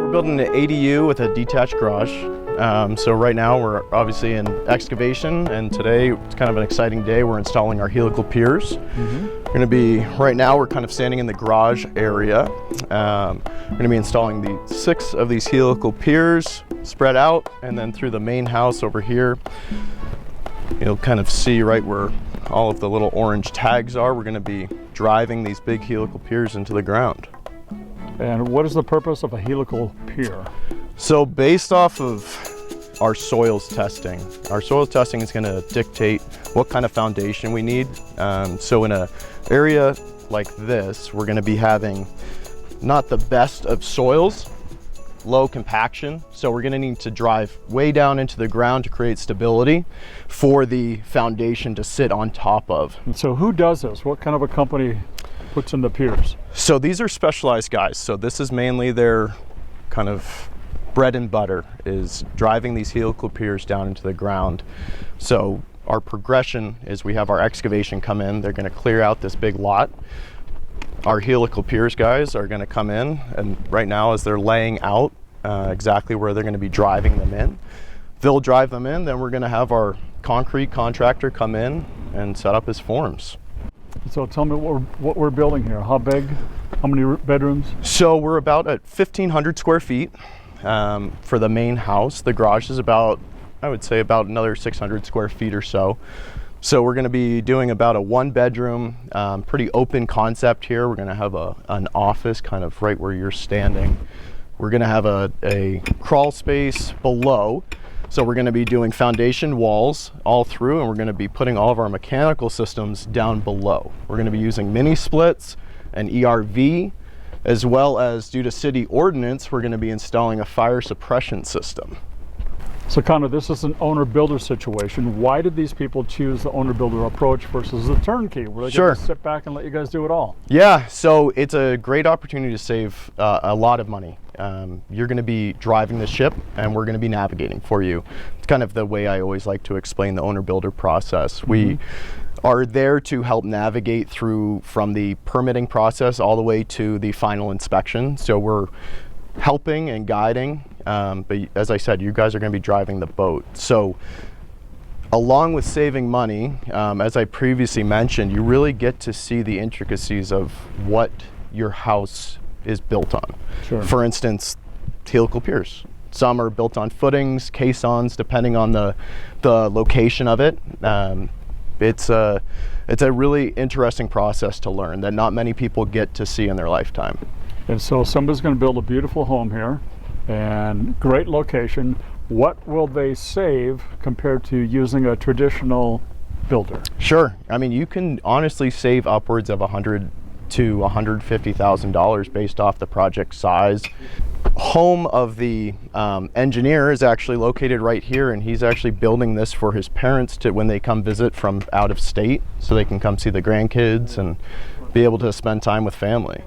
we're building an ADU with a detached garage. So right now we're obviously in excavation, and today it's kind of an exciting day. We're installing our helical piers. We're going to be, right now we're kind of standing in the garage area. We're going to be installing the 6 of these helical piers spread out, and then through the main house over here, you'll kind of see right where all of the little orange tags are. We're going to be driving these big helical piers into the ground. And what is the purpose of a helical pier? So based off of our soils testing is going to dictate what kind of foundation we need. So in an area like this, we're going to be having not the best of soils, low compaction. So we're going to need to drive way down into the ground to create stability for the foundation to sit on top of. And so who does this? What kind of a company puts in the piers? So these are specialized guys. So this is mainly their kind of bread and butter, is driving these helical piers down into the ground. So our progression is we have our excavation come in. They're going to clear out this big lot. Our helical piers guys are going to come in, and right now as they're laying out exactly where they're going to be driving them in, they'll drive them in. Then we're going to have our concrete contractor come in and set up his forms. So tell me what we're building here. How big? How many bedrooms? So we're about at 1,500 square feet for the main house. The garage is about, I would say, about another 600 square feet or so. So we're going to be doing about a 1-bedroom, pretty open concept here. We're going to have an office kind of right where you're standing. We're going to have a crawl space below. So we're going to be doing foundation walls all through, and we're going to be putting all of our mechanical systems down below. We're going to be using mini splits and ERV, as well as, due to city ordinance, we're going to be installing a fire suppression system. So Connor, this is an owner-builder situation. Why did these people choose the owner-builder approach versus the turnkey, where they get to sit back and let you guys do it all? Yeah, so it's a great opportunity to save a lot of money. You're going to be driving the ship, and we're going to be navigating for you. It's kind of the way I always like to explain the owner-builder process. We are there to help navigate through from the permitting process all the way to the final inspection. So we're helping and guiding, but as I said, you guys are going to be driving the boat. So along with saving money, as I previously mentioned, you really get to see the intricacies of what your house is built on. For instance, helical piers. Some are built on footings, caissons, depending on the location of it. It's a really interesting process to learn that not many people get to see in their lifetime. And so somebody's going to build a beautiful home here, and great location. What will they save compared to using a traditional builder? Sure. I mean, you can honestly save upwards of $100,000 to $150,000 based off the project size. Home of the engineer is actually located right here, and he's actually building this for his parents to, when they come visit from out of state, so they can come see the grandkids and be able to spend time with family.